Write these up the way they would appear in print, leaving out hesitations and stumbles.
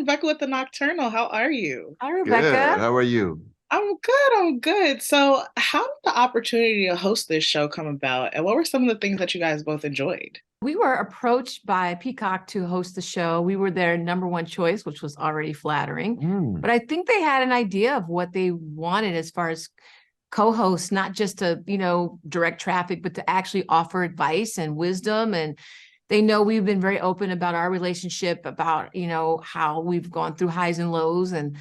Rebecca with the Nocturnal. How are you? Hi, Good. Rebecca. How are you? I'm good. I'm good. So, how did the opportunity to host this show come about, and what were some of the things that you guys both enjoyed? We were approached by Peacock to host the show. We were their number one choice, which was already flattering. Mm. But I think they had an idea of what they wanted as far as co-hosts, not just to, direct traffic, but to actually offer advice and wisdom. And they know we've been very open about our relationship, about, how we've gone through highs and lows and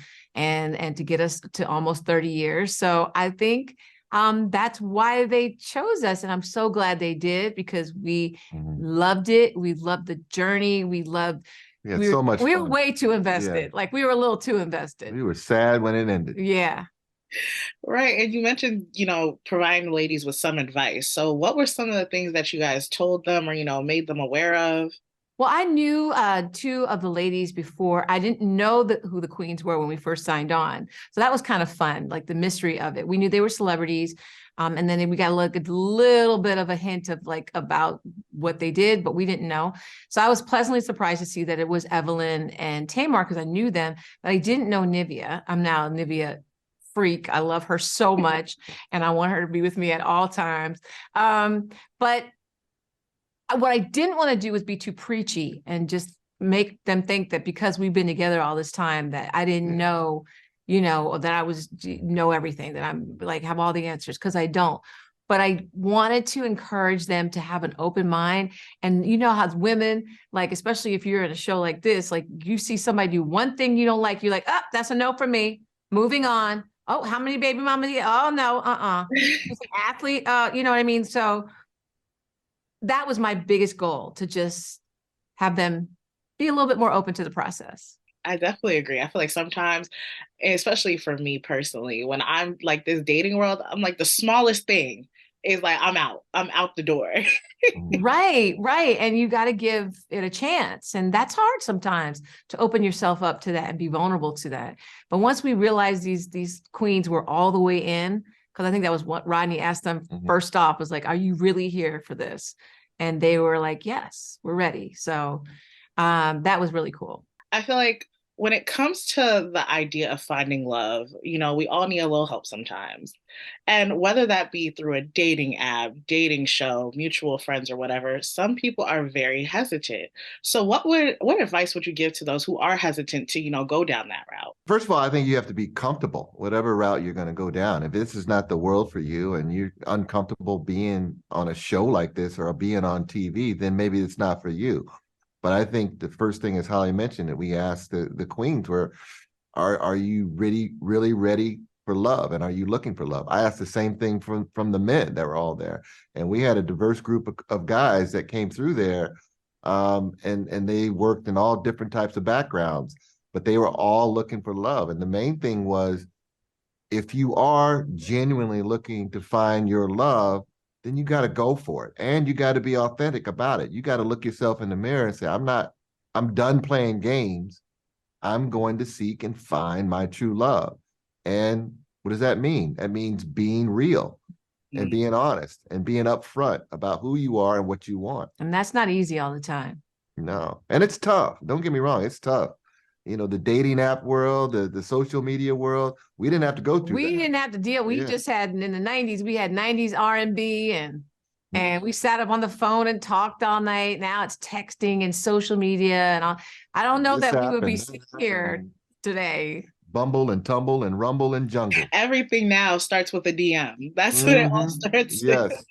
to get us to almost 30 years. So I think that's why they chose us. And I'm so glad they did because we Mhm. loved it. We loved the journey. We had We were, so much we were fun. way too Yeah. invested. Like we were a little too invested. We were sad when it ended. Yeah. Right. And you mentioned, providing the ladies with some advice. So, what were some of the things that you guys told them or, made them aware of? Well, I knew two of the ladies before. I didn't know who the queens were when we first signed on. So that was kind of fun, like the mystery of it. We knew they were celebrities. And then we got a little bit of a hint of like about what they did, but we didn't know. So I was pleasantly surprised to see that it was Evelyn and Tamar because I knew them, but I didn't know Nivea. I'm now a Nivea freak. I love her so much and I want her to be with me at all times. But what I didn't want to do was be too preachy and just make them think that because we've been together all this time that I didn't know, that I was know everything, that I'm like have all the answers because I don't. But I wanted to encourage them to have an open mind. And you know how women, like, especially if you're in a show like this, like you see somebody do one thing you don't like, you're like, oh, that's a no for me. Moving on. Oh, how many baby mamas? Oh no, She's an athlete. You know what I mean? So that was my biggest goal, to just have them be a little bit more open to the process. I definitely agree. I feel like sometimes, especially for me personally, when I'm like this dating world, I'm like the smallest thing is like I'm out. I'm out the door. Mhm. Right, right. And you got to give it a chance. And that's hard sometimes to open yourself up to that and be vulnerable to that. But once we realized these queens were all the way in, because I think that was what Rodney asked them Mhm. first off, was like, are you really here for this? And they were like, yes, we're ready. So that was really cool. I feel like when it comes to the idea of finding love, we all need a little help sometimes. And whether that be through a dating app, dating show, mutual friends, or whatever, some people are very hesitant. So what advice would you give to those who are hesitant to, go down that route? First of all, I think you have to be comfortable, whatever route you're going to go down. If this is not the world for you and you're uncomfortable being on a show like this or being on TV, then maybe it's not for you. But I think the first thing, as Holly mentioned, that we asked the queens were, are you really ready for love? And are you looking for love? I asked the same thing from the men that were all there. And we had a diverse group of guys that came through there. And they worked in all different types of backgrounds, but they were all looking for love. And the main thing was, if you are genuinely looking to find your love, then you got to go for it. And you got to be authentic about it. You got to look yourself in the mirror and say, I'm done playing games. I'm going to seek and find my true love. And what does that mean? That means being real and Mm. being honest and being upfront about who you are and what you want. And that's not easy all the time. No. And it's tough. Don't get me wrong, it's tough. The dating app world, the social media world, we didn't have to go through We that. didn't have to deal. We Yeah. just had in the 90s, we had 90s R&B Mm. and we sat up on the phone and talked all night. Now it's texting and social media and all. I don't know This that we app would be and sitting that app here and today. bumble and tumble and rumble and jungle. Everything now starts with a DM. That's what it all Hmm. starts with. Yes.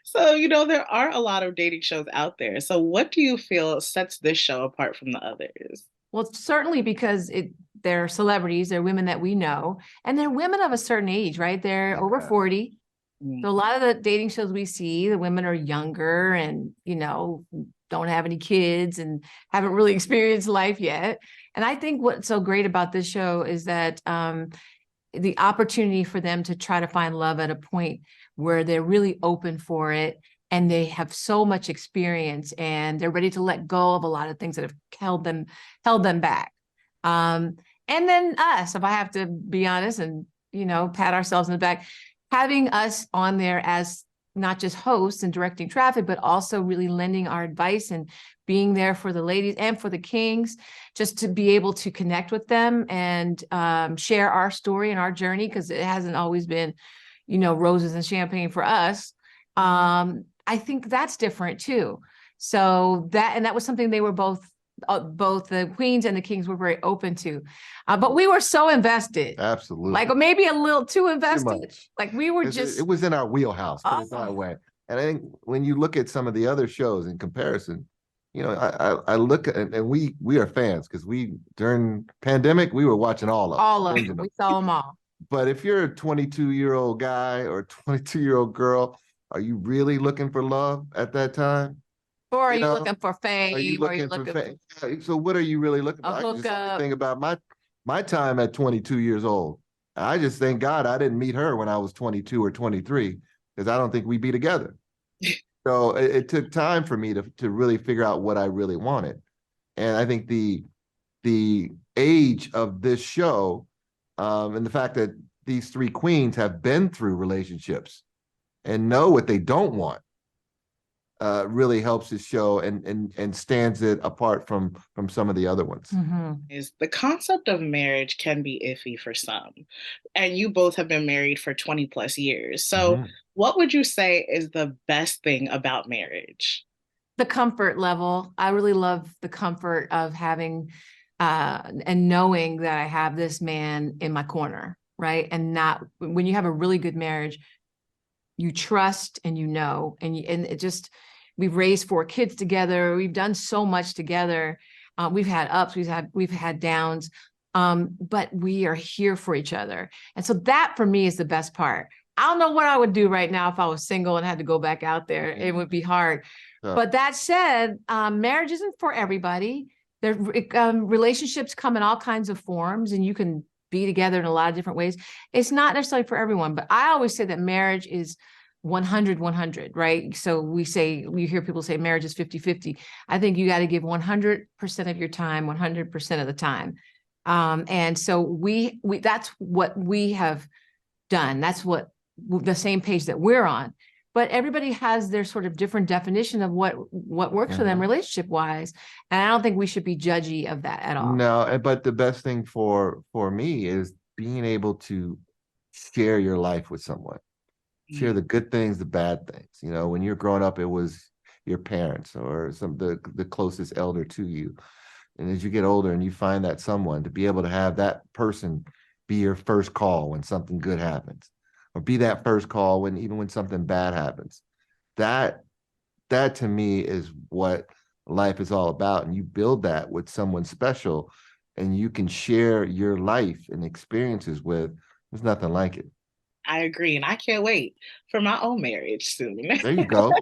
So, there are a lot of dating shows out there. So, what do you feel sets this show apart from the others? Well, certainly because they're celebrities, they're women that we know, and they're women of a certain age, right? They're over Yeah. 40. Mm. So a lot of the dating shows we see, the women are younger and, don't have any kids and haven't really experienced life yet. And I think what's so great about this show is that the opportunity for them to try to find love at a point where they're really open for it and they have so much experience and they're ready to let go of a lot of things that have held them back. And then us, if I have to be honest and, pat ourselves in the back, having us on there as not just hosts and directing traffic, but also really lending our advice and being there for the ladies and for the kings, just to be able to connect with them and share our story and our journey, because it hasn't always been, roses and champagne for us. I think that's different too. So that was something they were both the queens and the kings were very open to, but we were so invested, Absolutely, like maybe a little too invested. much. Like we were It was in our wheelhouse, put it that way. And I think when you look at some of the other shows in comparison, I look at, and we are fans, because during pandemic we were watching all of them. We saw them all. But if you're a 22-year-old guy or a 22-year-old girl, are you really looking for love at that time? Or are you looking for fame? Are you looking for fame? So what are you really looking for? I can just only think about my time at 22 years old. I just thank God I didn't meet her when I was 22 or 23, because I don't think we'd be together. So it took time for me to really figure out what I really wanted. And I think the age of this show, and the fact that these three queens have been through relationships and know what they don't want, really helps the show and stands it apart from some of the other ones. Is the concept of marriage can be iffy for some, and you both have been married for 20 plus years. So what would you say is the best thing about marriage? The comfort level. I really love the comfort of having and knowing that I have this man in my corner, right? And not, when you have a really good marriage, you trust and and it just, we've raised 4 kids together. We've done so much together. We've had ups, we've had downs, but we are here for each other. And so that for me is the best part. I don't know what I would do right now if I was single and had to go back out there. It would be hard. But that said, marriage isn't for everybody. Relationships come in all kinds of forms, and you can be together in a lot of different ways. It's not necessarily for everyone, but I always say that marriage is 100-100, right? So we hear people say marriage is 50-50. I think you got to give 100% of your time, 100% of the time. And so we that's what we have done. That's what the same page that we're on. But everybody has their sort of different definition of what works for them relationship wise. And I don't think we should be judgy of that at all. No, but the best thing for me is being able to share your life with someone. Share the good things, the bad things. When you're growing up, it was your parents or the closest elder to you. And as you get older and you find that someone, to be able to have that person be your first call when something good happens, or be that first call even when something bad happens. That to me is what life is all about. And you build that with someone special, and you can share your life and experiences with. There's nothing like it. I agree. And I can't wait for my own marriage soon. There you go.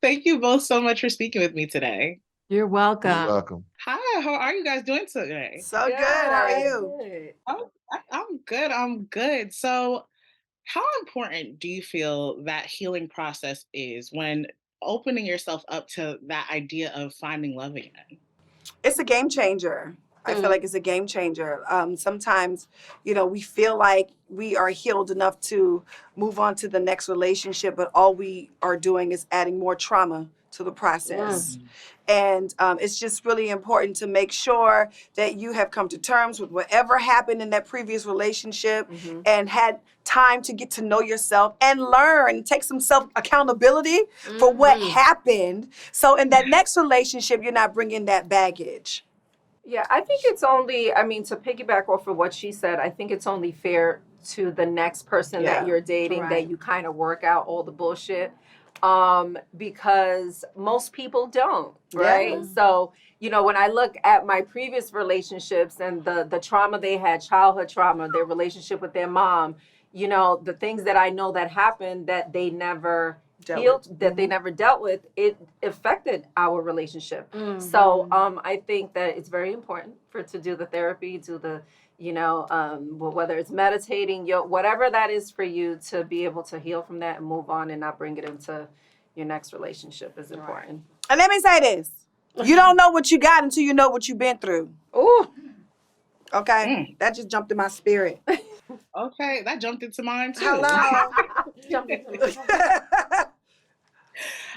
Thank you both so much for speaking with me today. You're welcome. You're welcome. Hi, how are you guys doing today? So good. How are you? I'm good. I'm good. So how important do you feel that healing process is when opening yourself up to that idea of finding love again? It's a game changer. I feel like it's a game changer. Sometimes, we feel like we are healed enough to move on to the next relationship, but all we are doing is adding more trauma to the process. And it's just really important to make sure that you have come to terms with whatever happened in that previous relationship and had time to get to know yourself and learn, take some self-accountability for what happened. So in that next relationship, you're not bringing that baggage. Yeah, I think it's only, to piggyback off of what she said, I think it's only fair to the next person that you're dating that you kind of work out all the bullshit. Because most people don't, right? Yeah. So, when I look at my previous relationships and the trauma they had, childhood trauma, their relationship with their mom, the things that I know that happened that they never they never dealt with, it affected our relationship. So I think that it's very important to do the therapy, do the whether it's meditating, whatever that is for you, to be able to heal from that and move on and not bring it into your next relationship is important. And let me say this. You don't know what you got until you know what you've been through. Ooh. Okay? That just jumped in my spirit. Okay, that jumped into mine too. Hello. Jump into the-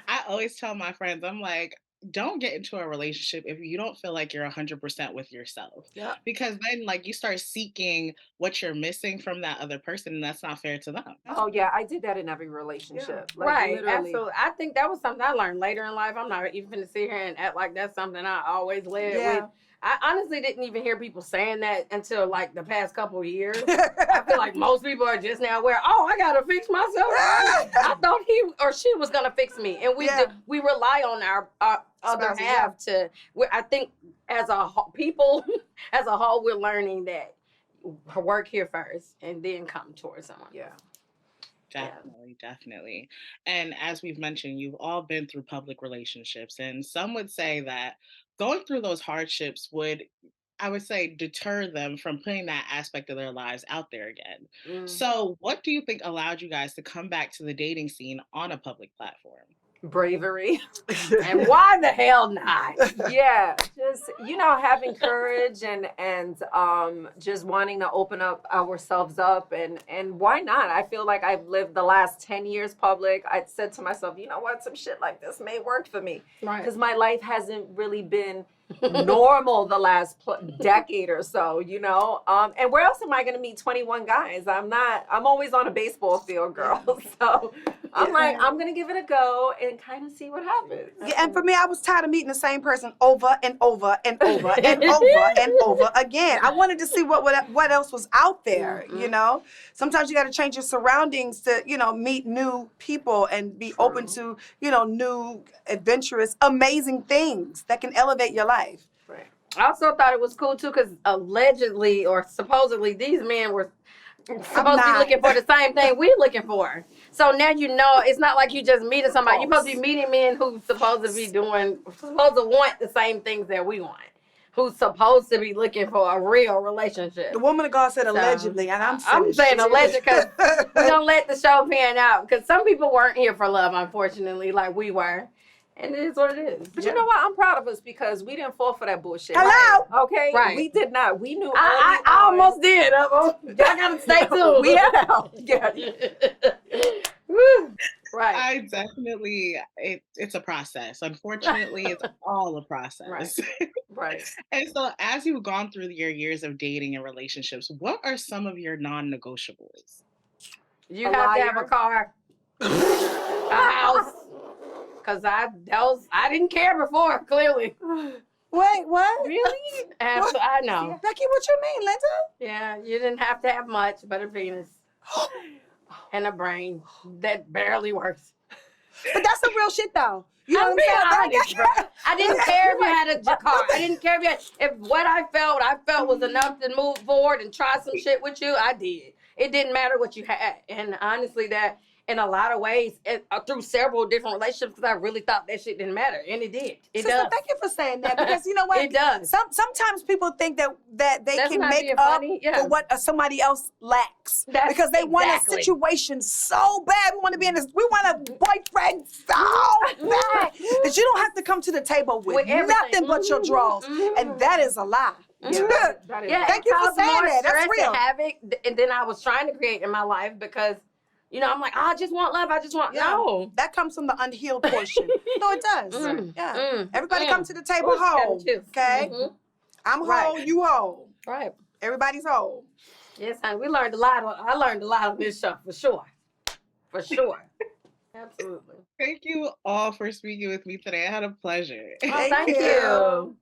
I always tell my friends, I'm like, don't get into a relationship if you don't feel like you're 100% with yourself. Yeah. Because then, like, you start seeking what you're missing from that other person, and that's not fair to them. Oh yeah, I did that in every relationship. Like, Right, literally. absolutely. I think that was something I learned later in life. I'm not even gonna sit here and act like that's something I always led Yeah. with. I honestly didn't even hear people saying that until like the past couple of years. I feel like most people are just now aware, oh, I gotta fix myself. I thought he or she was gonna fix me. And we rely on our other Spouses, half to, I think as a people, as a whole, we're learning that work here first and then come towards someone. Yeah. Definitely, definitely. And as we've mentioned, you've all been through public relationships, and some would say that going through those hardships would, I would say, deter them from putting that aspect of their lives out there again. Mm. So, what do you think allowed you guys to come back to the dating scene on a public platform? Bravery. And why the hell not? Yeah, just having courage and just wanting to open up ourselves up and why not? I feel like I've lived the last 10 years public. I said to myself, you know what, some shit like this may work for me Right. because my life hasn't really been normal the last decade or so, and where else am I going to meet 21 guys? I'm always on a baseball field, girl. So I'm like, I'm going to give it a go and kind of see what happens. Yeah, and for me, I was tired of meeting the same person over and over and over and over and over again. I wanted to see what else was out there, Sometimes you got to change your surroundings to, meet new people and be open to, new, adventurous, amazing things that can elevate your life. Right. I also thought it was cool too because allegedly or supposedly these men were supposed to be looking for the same thing we're looking for. So now it's not like you just meeting somebody. You're supposed to be meeting men who's supposed to want the same things that we want. Who's supposed to be looking for a real relationship. The woman of God said allegedly, and I'm saying alleged because we're going to let the show pan out. Because some people weren't here for love, unfortunately, like we were. And it is what it is. But you know what? I'm proud of us because we didn't fall for that bullshit. Hello. Right? Okay? Right. We did not. We knew. I almost did. Y'all got to stay tuned. We had Right. I definitely, it's a process. Unfortunately, it's all a process. Right. And so, as you've gone through your years of dating and relationships, what are some of your non-negotiables? You have to have a car, a house, because I didn't care before, clearly. Wait, what? Really? I know. Becky, what you mean, Linda? Yeah, you didn't have to have much but a penis and a brain that barely works. But that's some real shit, though. You know I'm what I'm being saying? honest, bro. I didn't care if you had a car. I didn't care if what I felt was enough to move forward and try some shit with you. I did. It didn't matter what you had. And honestly, that in a lot of ways, through several different relationships, because I really thought that shit didn't matter. And it did. It Sister, does. thank you for saying that, because you know what? It does. Sometimes people think that they That's can not make being up funny. Yeah. for what somebody else lacks. That's because they want a exactly. situation so bad. We want to be in this. We want a boyfriend so bad that you don't have to come to the table with nothing but your drawers. And that is a lie. Yeah, Thank you for saying that. That's real. And havoc, and then I was trying to create in my life because, I'm like, I just want love. I just want no. That comes from the unhealed portion. No, it does. Everybody come to the table whole. Okay, I'm whole. You whole. Right. Everybody's whole. Yes, honey. I learned a lot on this show for sure. For sure. Absolutely. Thank you all for speaking with me today. I had a pleasure. Thank you.